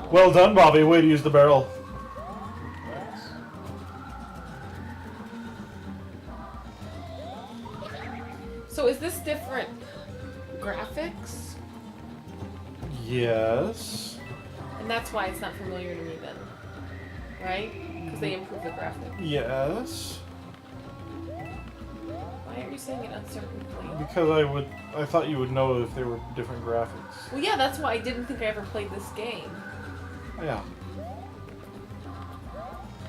Well done, Bobby. Way to use the barrel. Nice. So is this different graphics? Yes. And that's why it's not familiar to me then. Right? Because they improve the graphics. Yes. Why are you saying it uncertainly? Because I thought you would know if they were different graphics. Well, yeah, that's why I didn't think I ever played this game. Yeah.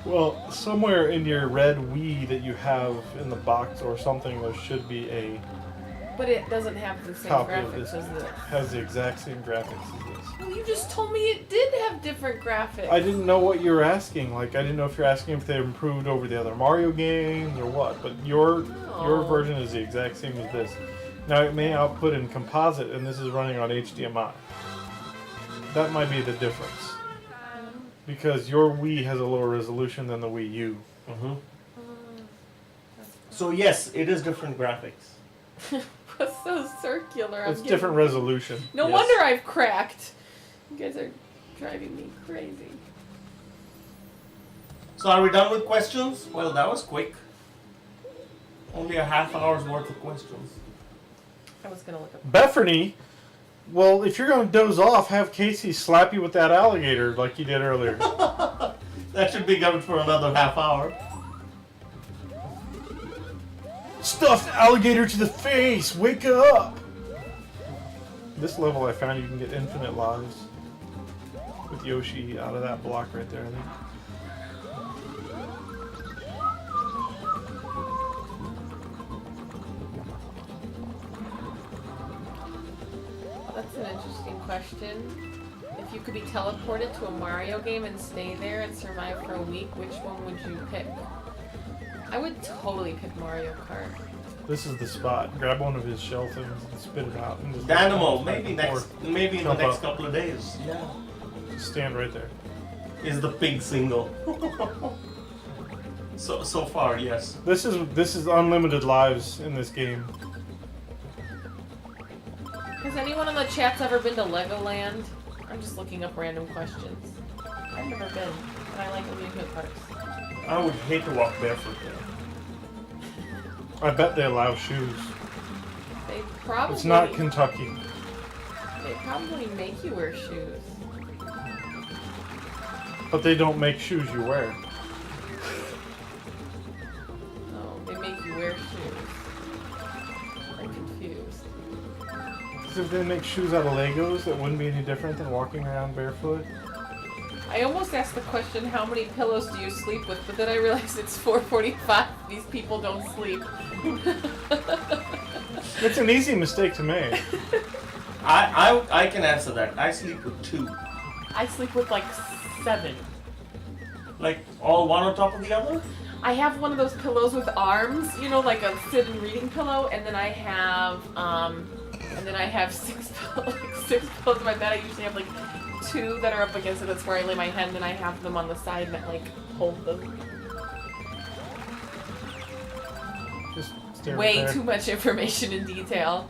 Well, somewhere in your red Wii that you have in the box or something, there should be a But it doesn't have the same copy of graphics this. as this. Has the exact same graphics as this. Well, you just told me it did have different graphics. I didn't know what you were asking. Like, I didn't know if you're asking if they improved over the other Mario games or what. But your version is the exact same as this. Now, it may output in composite, and this is running on HDMI. That might be the difference. Because your Wii has a lower resolution than the Wii U. Mm-hmm. So yes, it is different graphics. It's so circular. It's different resolution. No Yes. wonder I've cracked. You guys are driving me crazy. So are we done with questions? Well, that was quick. Only a half hour's worth of questions. I was gonna look up. Bethany, well, if you're going to doze off, have Casey slap you with that alligator like he did earlier. That should be good for another half hour. Stuffed alligator to the face! Wake up! This level I found you can get infinite lives. With Yoshi out of that block right there, I think. That's an interesting question. If you could be teleported to a Mario game and stay there and survive for a week, which one would you pick? I would totally pick Mario Kart. This is the spot. Grab one of his shell things and spit it out. And just Dynamo, back maybe and forth. maybe in the Jump next up. couple of days. Yeah. Just stand right there. Is the pig single. So far, yes. This is unlimited lives in this game. Has anyone in the chat's ever been to Legoland? I'm just looking up random questions. I've never been, and I like amusement parks. I would hate to walk barefoot there. I bet they allow shoes. They probably. It's not Kentucky. They probably make you wear shoes. But they don't make shoes you wear. No, they make you wear shoes. I'm confused. Because if they make shoes out of Legos, that wouldn't be any different than walking around barefoot. I almost asked the question, how many pillows do you sleep with? But then I realized it's 4:45. These people don't sleep. It's an easy mistake to make. I can answer that. I sleep with 2. I sleep with like 7. Like all one on top of the other? I have one of those pillows with arms, you know, like a sit-and reading pillow, and then I have six pillows in my bed. I usually have like 2 that are up against it. That's where I lay my head, and then I have them on the side that like hold them. Just stare right Way there. too much information in detail.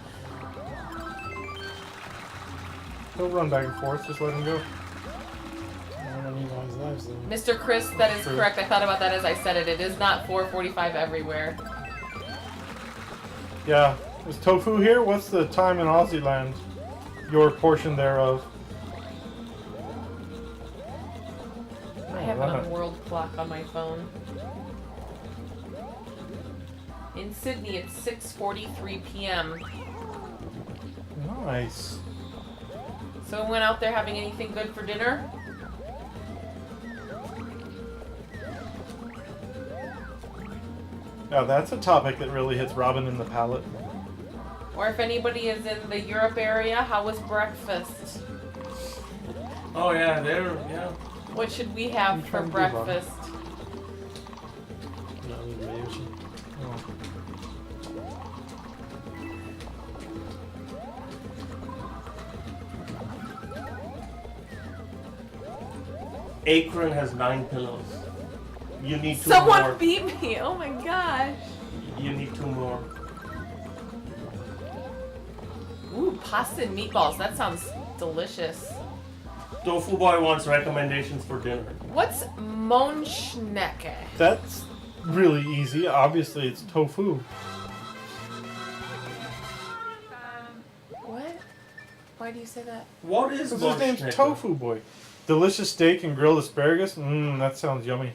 He'll run back and forth, just let him go. I don't need all his lives though. Mr. Chris, that is True. correct. I thought about that as I said it. It is not 4:45 everywhere. Yeah. Is Tofu here? What's the time in Aussie land? Your portion thereof. I have it on world clock on my phone. In Sydney, it's 6:43 p.m. Nice. So we went out there having anything good for dinner? Now that's a topic that really hits Robin in the palate. Or if anybody is in the Europe area, how was breakfast? Oh yeah, yeah. What should we have I'm for trying to do, Bob. breakfast? Oh. Akron has 9 pillows. You need 2 Someone more. beat me! Oh my gosh! You need 2 more. Ooh, pasta and meatballs. That sounds delicious. Tofu Boy wants recommendations for dinner. What's Monschnecke? That's really easy. Obviously, it's tofu. What? Why do you say that? What is Because his name's Monschnecke? Tofu Boy. Delicious steak and grilled asparagus. That sounds yummy.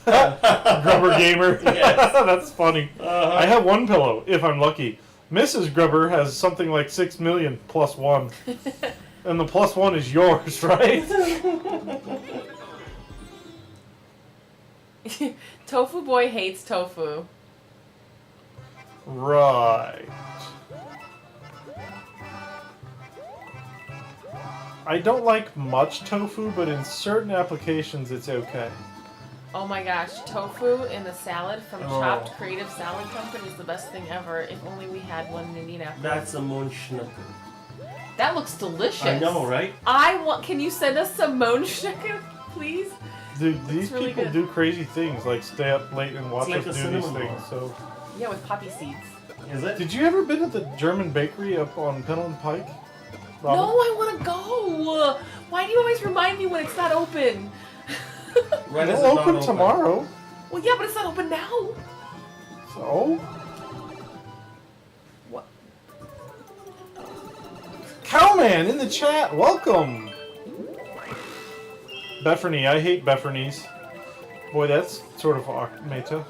Grubber Gamer. Yes. That's funny. Uh-huh. I have one pillow, if I'm lucky. Mrs. Grubber has something like 6 million plus one. And the plus one is yours, right? Tofu Boy hates tofu. Right. I don't like much tofu, but in certain applications it's okay. Oh my gosh, tofu in a salad from Oh. Chopped Creative Salad Company is the best thing ever. If only we had one in Indianapolis. That's a Monschnecke. That looks delicious. I know, right? I want. Can you send us some Monschnecke, please? Dude, these really people good. do crazy things, like stay up late and watch It's like us a do these cinnamon things. roll. So, Yeah, with poppy seeds. Is it? did you ever been at the German bakery up on Pendleton Pike? No, I want to go. Why do you always remind me when it's not open? When is it It'll not open tomorrow. Well, yeah, but it's not open now. So, What? Cowman in the chat, welcome. Befferny, I hate Beffernies. Boy, that's sort of meta.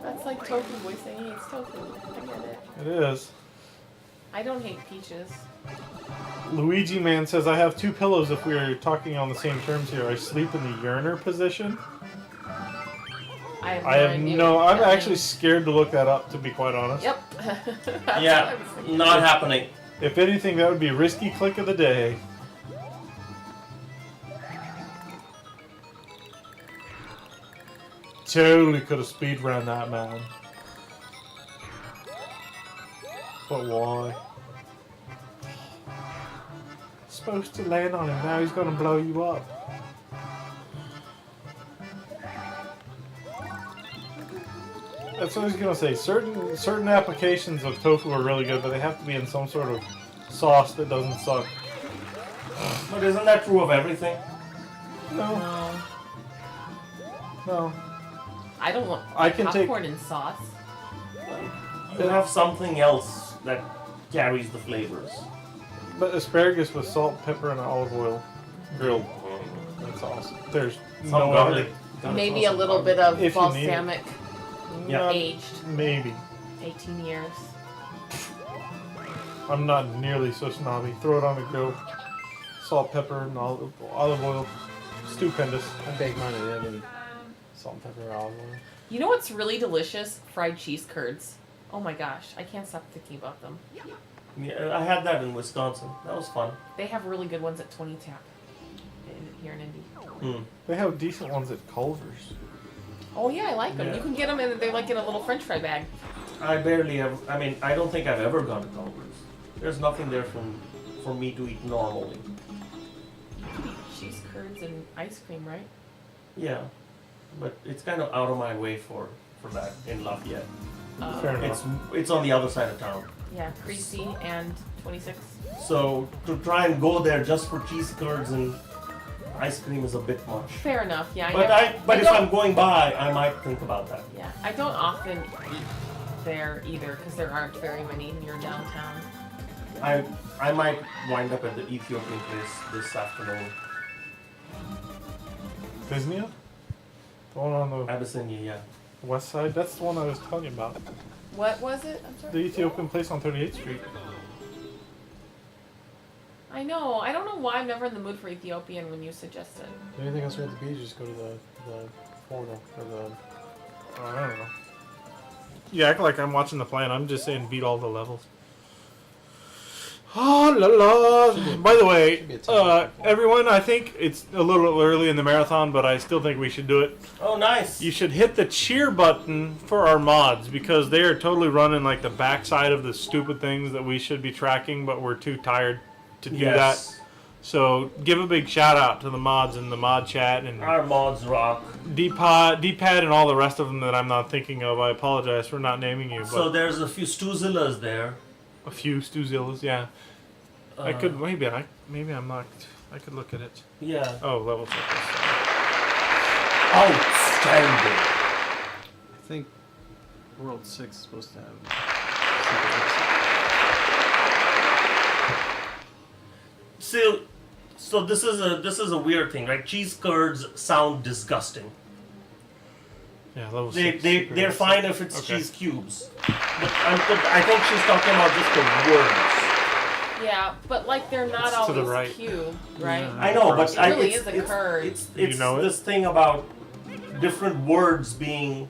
That's like tofu boy saying it's tofu. I get it. It is. I don't hate peaches. Luigi Man says, I have 2 pillows if we're talking on the same terms here. I sleep in the yearner position. I have no I have idea no. what I'm that actually means. scared to look that up, to be quite honest. Yep. That's what I Yeah, was thinking. not happening. If anything, that would be risky click of the day. Totally could have speed ran that, man. But why? Supposed to land on him, now he's gonna blow you up. That's what I was gonna say. Certain applications of tofu are really good, but they have to be in some sort of sauce that doesn't suck. But isn't that true of everything? No, No. no. I don't want I can take- popcorn and sauce. You have something else that carries the flavors. But asparagus with salt, pepper, and olive oil grilled. That's awesome. There's Some no garlic. other. Gotta Maybe throw a some little garlic. bit of If you need it. balsamic Yeah. aged. Maybe. 18 years. I'm not nearly so snobby. Throw it on the grill. Salt, pepper, and olive oil. Stupendous. I bake mine in the oven. Salt and pepper, olive oil. You know what's really delicious? Fried cheese curds. Oh my gosh, I can't stop thinking about them. Yeah, I had that in Wisconsin. That was fun. They have really good ones at 20 Tap here in Indy. They have decent ones at Culver's. Oh yeah, I like them. Yeah. You can get them and they're like in a little French fry bag. I barely ever. I mean, I don't think I've ever gone to Culver's. There's nothing there for me to eat normally. You could eat cheese curds and ice cream, right? Yeah, but it's kind of out of my way for that in Lafayette. Fair enough. It's on the other side of town. Yeah, Creasy and 26. So to try and go there just for cheese curds and ice cream is a bit much. Fair enough. Yeah. But if don't- I'm going by, I might think about that. Yeah, I don't often eat there either because there aren't very many near downtown. I might wind up at the Ethiopian place this afternoon. Disney? The one on the Abyssinia, yeah. west side? That's the one I was telling you about. What was it? I'm The sorry. Ethiopian place on 38th Street. I know. I don't know why I'm never in the mood for Ethiopian when you suggest it. Anything else at the beach? Just go to the Florida or the. I don't know. You act like I'm watching the plan. I'm just saying beat all the levels. Oh, la la. By the should way, be a time. everyone, I think it's a little early in the marathon, but I still think we should do it. Oh, nice. You should hit the cheer button for our mods because they are totally running like the backside of the stupid things that we should be tracking, but we're too tired to do that. So give a big shout out to the mods in the mod chat and Our mods rock. D-Pad and all the rest of them that I'm not thinking of. I apologize for not naming you, but So there's a few Stuzillas there. a few Stuzillas, yeah. I could maybe I'm locked. I could look at it. Yeah. Oh, level checkers. Outstanding. I think World 6 is supposed to have. So this is a weird thing, right? Cheese curds sound disgusting. Yeah, level They 6. they're fine if it's Okay. cheese cubes. But I think she's talking about just the words. Yeah, but like they're not It's to the always right. cubed, right? Yeah. I know, but It really it's, is a it's, curd. It's You know it? this thing about different words being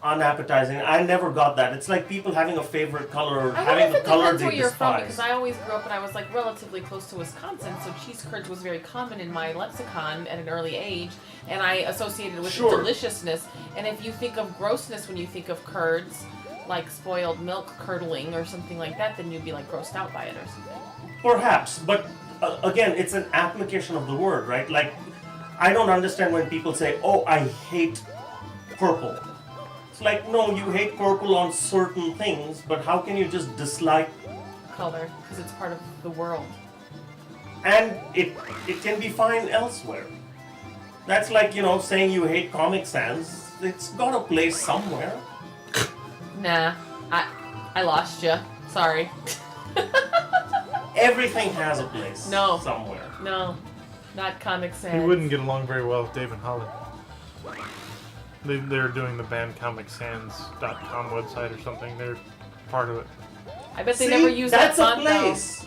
unappetizing. I never got that. It's like people having a favorite color or I wonder having if the it color depends they where you're from, despise. because I always grew up and I was like relatively close to Wisconsin, so cheese curds was very common in my lexicon at an early age, and I associated it with Sure. deliciousness. And if you think of grossness when you think of curds, like spoiled milk curdling or something like that, then you'd be like grossed out by it or something. Perhaps, but again, it's an application of the word, right? Like, I don't understand when people say, "Oh, I hate purple." It's like, no, you hate purple on certain things, but how can you just dislike? Color, because it's part of the world. And it can be fine elsewhere. That's like, saying you hate Comic Sans. It's got a place somewhere. Nah, I lost you. Sorry. Everything has a place. No. Somewhere. No, not Comic Sans. He wouldn't get along very well with Dave and Holly. They're doing the bandcomicsands.com website or something. They're part of it. I bet they See, never use that that's a font though. place.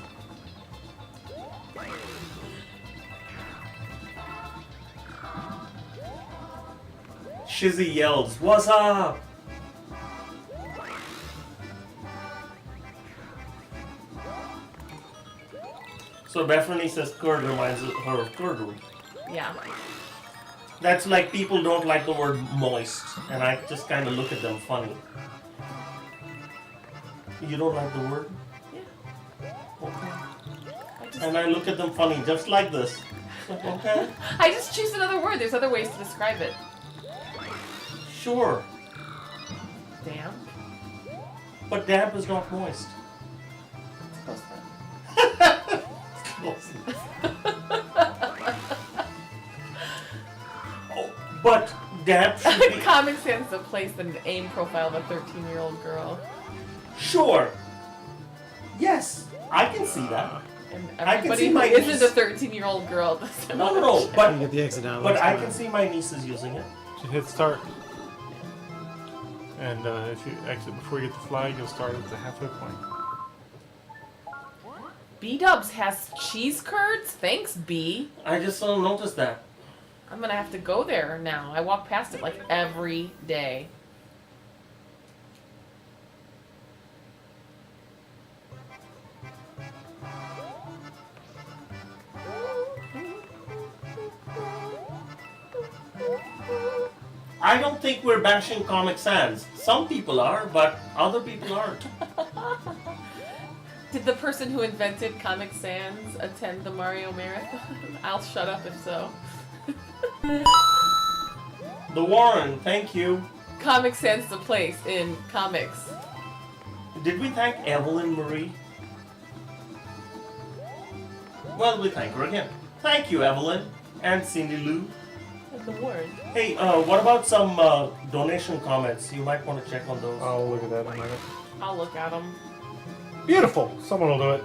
Shizzy yells, "What's up?" So Bethany says curd reminds her of curdled. Yeah. That's like people don't like the word moist, and I just kind of look at them funny. You don't like the word? Yeah. Okay. And I look at them funny, just like this. Okay. I just choose another word. There's other ways to describe it. Sure. Damn. But damp is not moist. It's close then. Close Oh, but damp should be... Comic Sans is a place and an AIM profile of a 13-year-old girl. Sure. Yes, I can see that. And I can everybody see who my isn't niece- a 13-year-old girl doesn't No, know. no, You but get the exit out. but that's I fine. can see my nieces using it. You hit start. And if you exit before you get the flag, you'll start at the halfway point. B-Dubs has cheese curds? Thanks, B. I just don't notice that. I'm gonna have to go there now. I walk past it like every day. I don't think we're bashing Comic Sans. Some people are, but other people aren't. Did the person who invented Comic Sans attend the Mario Marathon? I'll shut up if so. The Warren, thank you. Comic Sans is a place in comics. Did we thank Evelyn Marie? Well, we thank her again. Thank you, Evelyn. And Cindy Lou. Like the word. Hey, what about some donation comments? You might want to check on those. I'll look at that in a minute. I'll look at them. Beautiful! Someone will do it.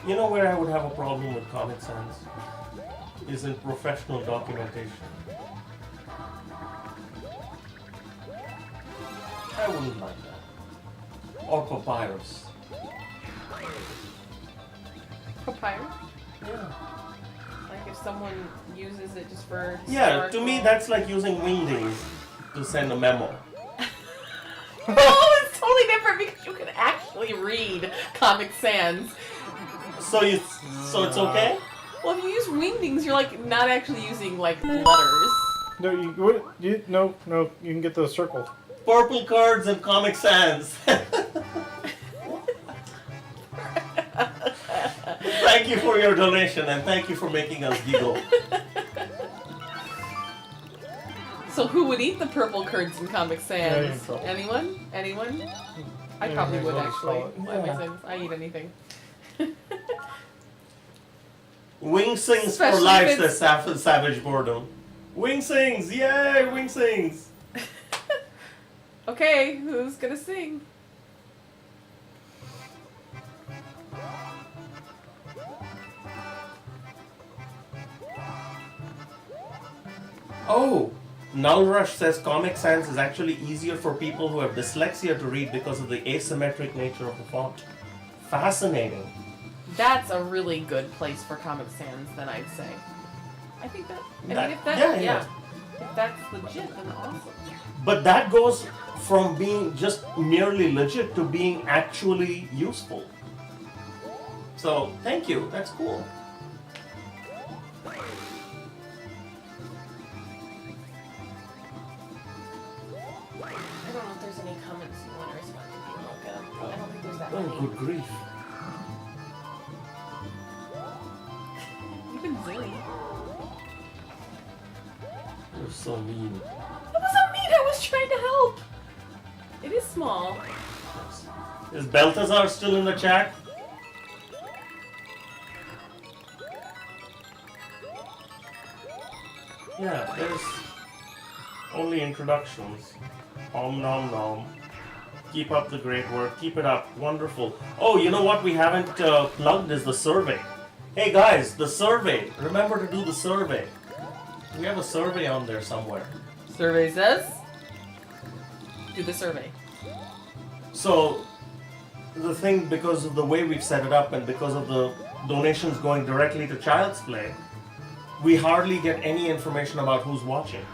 You know where I would have a problem with Comic Sans? Is in professional documentation. I wouldn't like that. Or papyrus. Papyrus? Yeah. Like if someone uses it just for Yeah, to me historical- that's like using wingdings to send a memo. No, it's totally different because you can actually read Comic Sans. So it's okay? Well, if you use wingdings, you're like not actually using like letters. No, no, you can get those circled. Purple cards and Comic Sans. Thank you for your donation and thank you for making us giggle. So who would eat the purple curds in Comic Yeah, you're in Sans? trouble. Anyone? Anyone? I Yeah, probably might as would well just actually. call it. Why am I Yeah. saying this? I eat anything. Wing sings for Especially life, if it's- says Savage Boredom. Wing sings! Yay! Wing sings! Okay, who's gonna sing? Oh! Null Rush says Comic Sans is actually easier for people who have dyslexia to read because of the asymmetric nature of the font. Fascinating. That's a really good place for Comic Sans, then I'd say. I think that. I That- mean, if that, yeah, yeah, yeah. if that's legit, then awesome. But that goes from being just merely legit to being actually useful. So, thank you. That's cool. I don't know if there's any comments you want to respond to. You look at 'em. I don't think there's that Oh, many. good grief. You've been silly. You're so mean. That wasn't mean. I was trying to help. It is small. Is Balthazar still in the chat? Yeah, there's only introductions. Om nom nom. Keep up the great work. Keep it up. Wonderful. Oh, you know what we haven't plugged is the survey. Hey guys, the survey. Remember to do the survey. We have a survey on there somewhere. Survey says. Do the survey. So, the thing, because of the way we've set it up and because of the donations going directly to Child's Play, we hardly get any information about who's watching.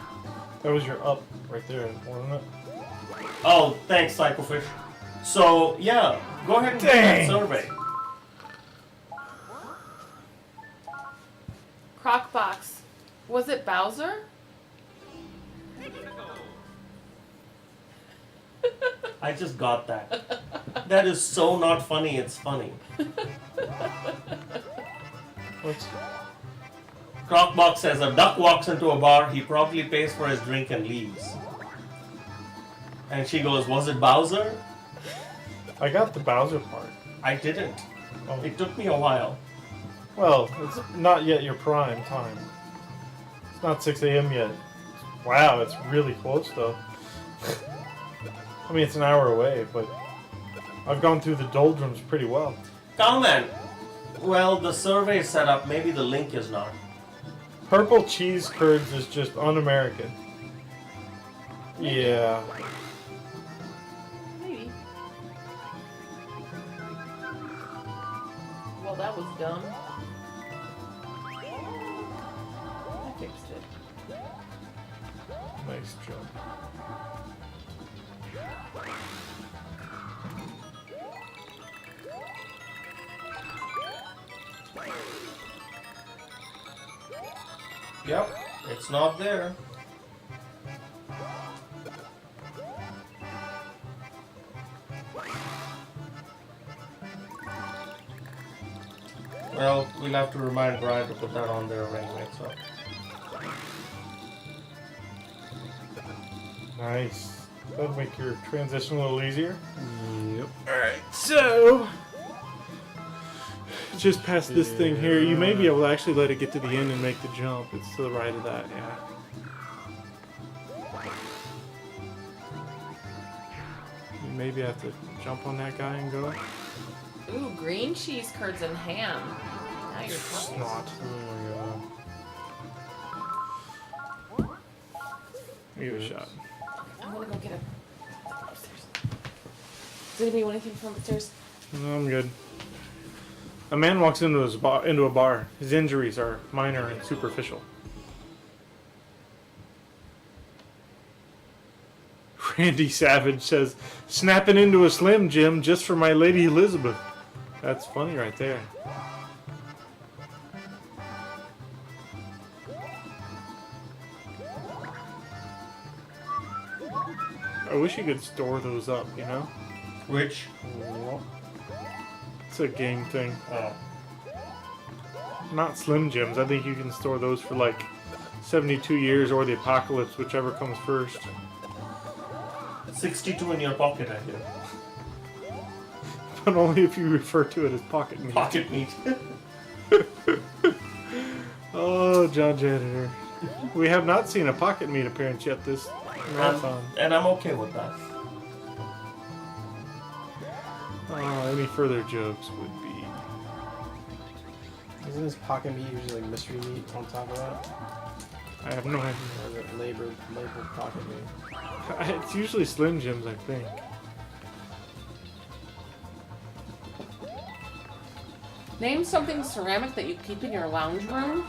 That was your up right there, wasn't it? Oh, thanks, Psychofish. So, yeah, go ahead and do that Dang. survey. Crocbox. Was it Bowser? I just got that. That is so not funny, it's funny. What's Crocbox says a duck walks into a bar, he probably pays for his drink and leaves. And she goes, was it Bowser? I got the Bowser part. I didn't. Oh. It took me a while. Well, it's not yet your prime time. It's not 6 a.m. yet. Wow, it's really close though. I mean, it's an hour away, but I've gone through the doldrums pretty well. Comment. Well, the survey is set up. Maybe the link is not. Purple cheese curds is just un-American. Yeah. Maybe. Well, that was dumb. I fixed it. Nice job. Yep, it's not there. Well, we'll have to remind Brian to put that on there anyway, so. Nice. That'll make your transition a little easier. Yep. Alright, so just past this thing here, you may be able to actually let it get to the end and make the jump. It's to the right of that, yeah. You maybe have to jump on that guy and go. Ooh, green cheese curds and ham. Now you're talking. Snot. Oh my god. Give it a shot. I'm gonna go get a upstairs. Does anybody want anything from upstairs? No, I'm good. A man walks into a bar. His injuries are minor and superficial. Randy Savage says, snapping into a Slim Jim just for my Lady Elizabeth. That's funny right there. I wish you could store those up, you know? Which? It's a game thing. Oh. Not Slim Jims. I think you can store those for like 72 years or the apocalypse, whichever comes first. 62 in your pocket, I hear. But only if you refer to it as pocket meat. Pocket meat. Oh, John Janitor. We have not seen a pocket meat appearance yet this marathon. And I'm okay with that. Any further jokes would be... Isn't this pocket meat usually like mystery meat on top of that? I have no idea. Or is it labeled pocket meat? It's usually Slim Jims, I think. Name something ceramic that you keep in your lounge room.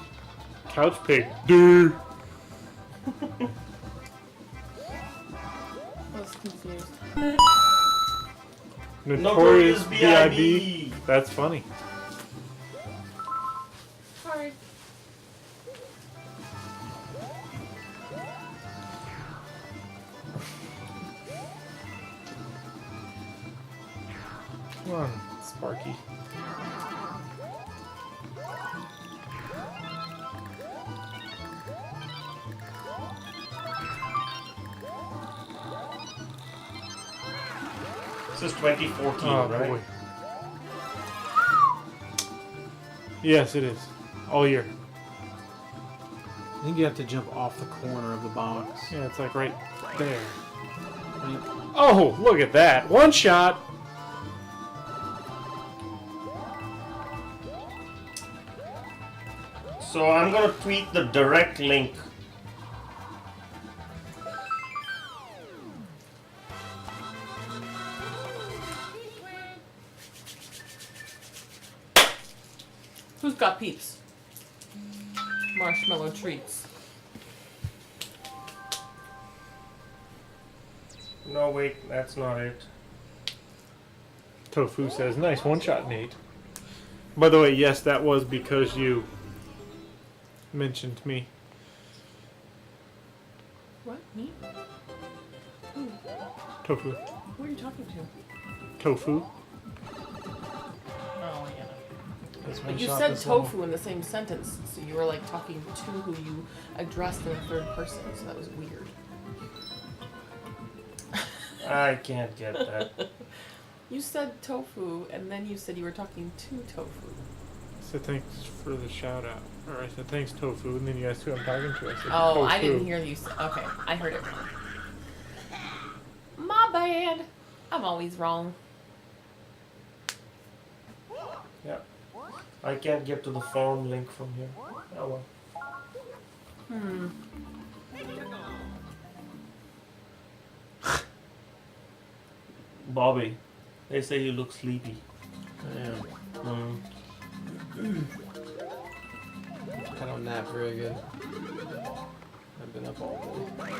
Couch pig. Dude. I was confused. Notorious B.I.B. That's funny. Sorry. Come on, Sparky. This is 2014, Oh, right? boy. Yes, it is. All year. I think you have to jump off the corner of the box. Yeah, it's like right there. Right? Oh, look at that. One shot. So I'm gonna tweet the direct link. Who's got peeps? Marshmallow treats. No, wait, that's not it. Tofu says, nice one shot, Nate. By the way, yes, that was because you mentioned me. What? Me? Who? Tofu. Who are you talking to? Tofu. Oh, yeah. That's But one you shot said this level. tofu in the same sentence, so you were like talking to who you addressed in a third person, so that was weird. I can't get that. You said tofu, and then you said you were talking to tofu. I said thanks for the shout out. Or I said thanks, Tofu, and then you asked who I'm talking to. I said Oh, Tofu. I didn't hear you say. Okay, I heard it wrong. My bad. I'm always wrong. Yeah. I can't get to the phone link from here. Oh well. Bobby, they say you look sleepy. Damn. I don't nap very good. I've been up all day.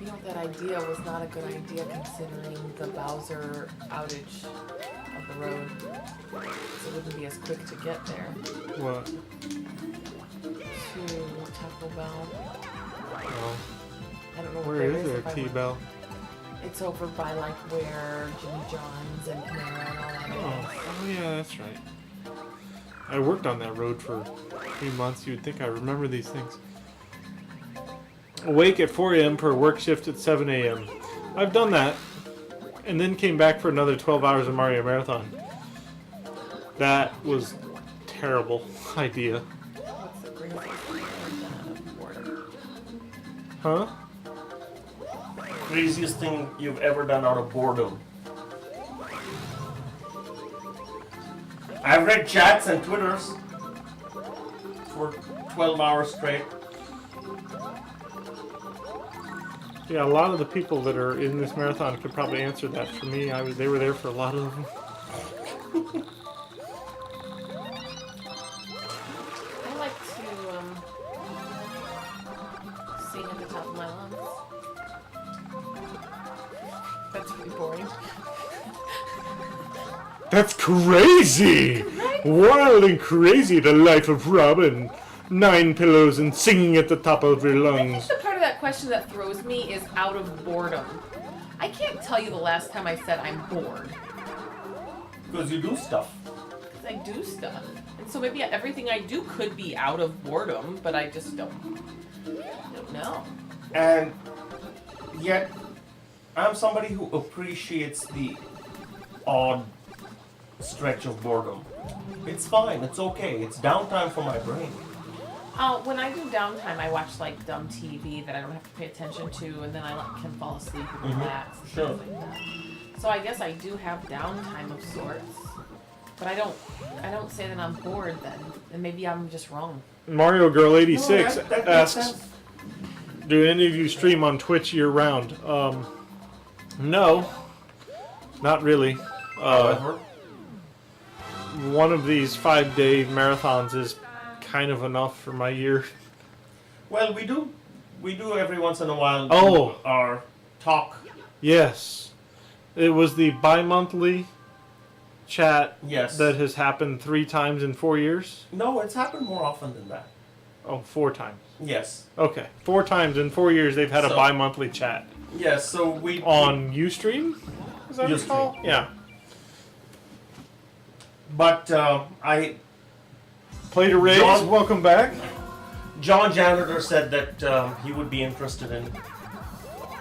You know, that idea was not a good idea considering the Bowser outage of the road. So it wouldn't be as quick to get there. What? To Taco Bell. Well, I don't know what where there is there if I a went- T-Bell? It's over by like where Jimmy John's and Panera and all that is. Oh, yeah, that's right. I worked on that road for 3 months. You'd think I remember these things. Awake at 4 a.m. per work shift at 7 a.m. I've done that. And then came back for another 12 hours of Mario Marathon. That was terrible idea. What's the craziest thing you've ever done out of boredom? Huh? Craziest thing you've ever done out of boredom. I've read chats and Twitters for 12 hours straight. Yeah, a lot of the people that are in this marathon could probably answer that for me. They were there for a lot of them. I like to sing at the top of my lungs. That's pretty boring. That's crazy! Wild and crazy, the life of Robin. 9 pillows and singing at the top of your I think lungs. the part of that question that throws me is out of boredom. I can't tell you the last time I said I'm bored. Because you do stuff. Because I do stuff. And so maybe everything I do could be out of boredom, but I just don't know. And yet, I'm somebody who appreciates the odd stretch of boredom. It's fine, it's okay, it's downtime for my brain. When I do downtime, I watch like dumb TV that I don't have to pay attention to, and then I can fall asleep and relax. And Sure. things like that. So I guess I do have downtime of sorts, but I don't say that I'm bored then, and maybe I'm just wrong. Mario Girl 86 No, that makes asks, sense. "Do any of you stream on Twitch year round?" No, not really. However, One of these 5-day marathons is kind of enough for my year. well, we do every once in a while do Oh. our talk. Yes, it was the bi-monthly chat Yes. that has happened 3 times in 4 years. No, it's happened more often than that. Oh, 4 times. Yes. Okay, 4 times in 4 years they've had a So- bi-monthly chat Yes, so we on UStream. Is that what it's Ustream. called? Yeah. But I Play to Raise, John- welcome back. John Janitor said that he would be interested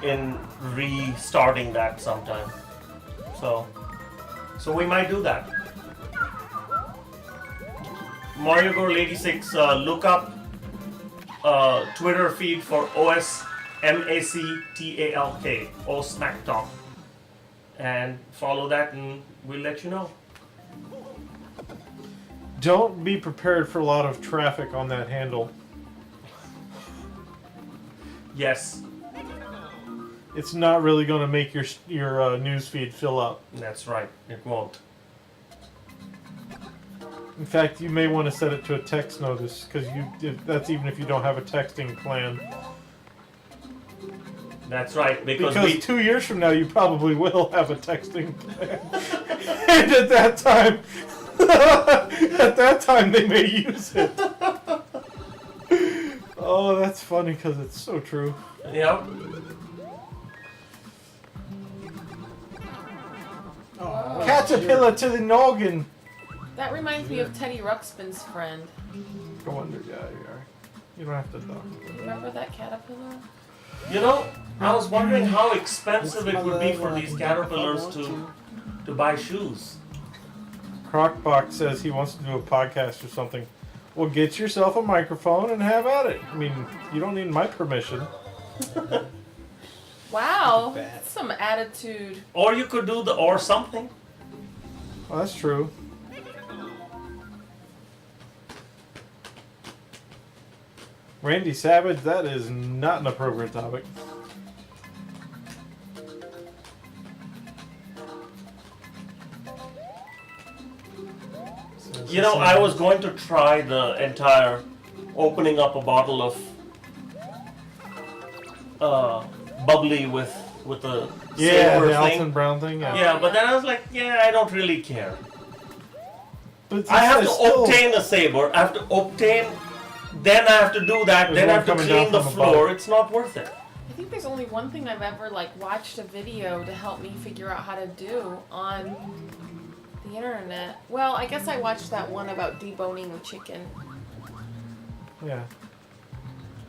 in restarting that sometime. So we might do that. Mario Girl 86, look up Twitter feed for OSMACTALK, O Smack Talk, and follow that, and we'll let you know. Don't be prepared for a lot of traffic on that handle. Yes, It's not really going to make your news feed fill up. that's right. It won't. In fact, you may want to set it to a text notice because that's even if you don't have a texting plan. That's right, because Because we 2 years from now, you probably will have a texting plan, and at that time, they may use it. Oh, that's funny because it's so true. Yep. Oh, Caterpillar to the noggin. That reminds me of Teddy Ruxpin's friend. Go under, yeah, you are. You don't have to duck. Remember that caterpillar? You know, I was wondering how expensive it would be for these caterpillars to buy shoes. Crocbox says he wants to do a podcast or something. Well, get yourself a microphone and have at it. I mean, you don't need my permission. Wow, Bad. that's some attitude. Or you could do the or something. Well, that's true. Randy Savage, that is not an appropriate topic. You know, I was going to try the entire opening up a bottle of bubbly with the Yeah, saber the thing. Alton Brown thing. Yeah, Yeah, but then I was like, yeah, I don't really care. but it's I have to it's still- obtain a saber. I have to obtain. Then I have to do that. There's Then I one have to coming clean down the from floor. above. It's not worth it. I think there's only one thing I've ever watched a video to help me figure out how to do on the internet. Well, I guess I watched that one about deboning the chicken, Yeah.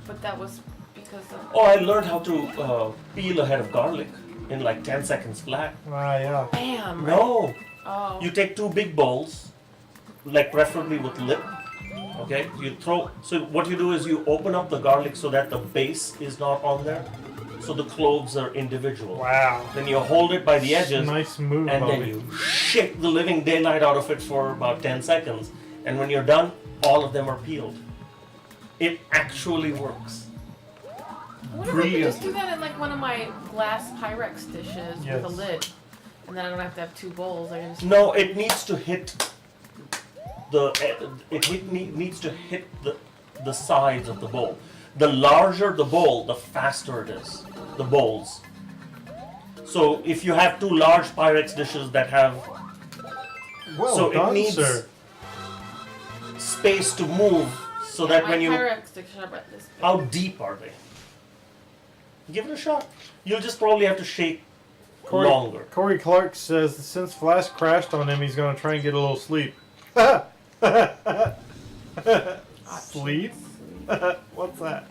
but that was because of Oh, I learned how to peel a head of garlic in like 10 seconds flat. Ah, yeah. bam. Right? No, Oh. you take 2 big bowls, like preferably with lip. Okay, you throw. So what you do is you open up the garlic so that the base is not on there, so the cloves are individual. Wow. Then you hold it by the edges, Nice move, and then Bobby. you shake the living daylight out of it for about 10 seconds. And when you're done, all of them are peeled. It actually works. I wonder if I could just do that in one of my glass Pyrex dishes with a Yes. lid, and then I don't have to have 2 bowls. I can just No, it needs to hit needs to hit the sides of the bowl. The larger the bowl, the faster it is. The bowls. So if you have 2 large Pyrex dishes that have Well so done, it needs sir. space to move, so that my when you Pyrex dishes are about this big. how deep are they? Give it a shot. You'll just probably have to shake longer. Corey Clark says since Flash crashed on him, he's going to try and get a little sleep. Sleep? What's that?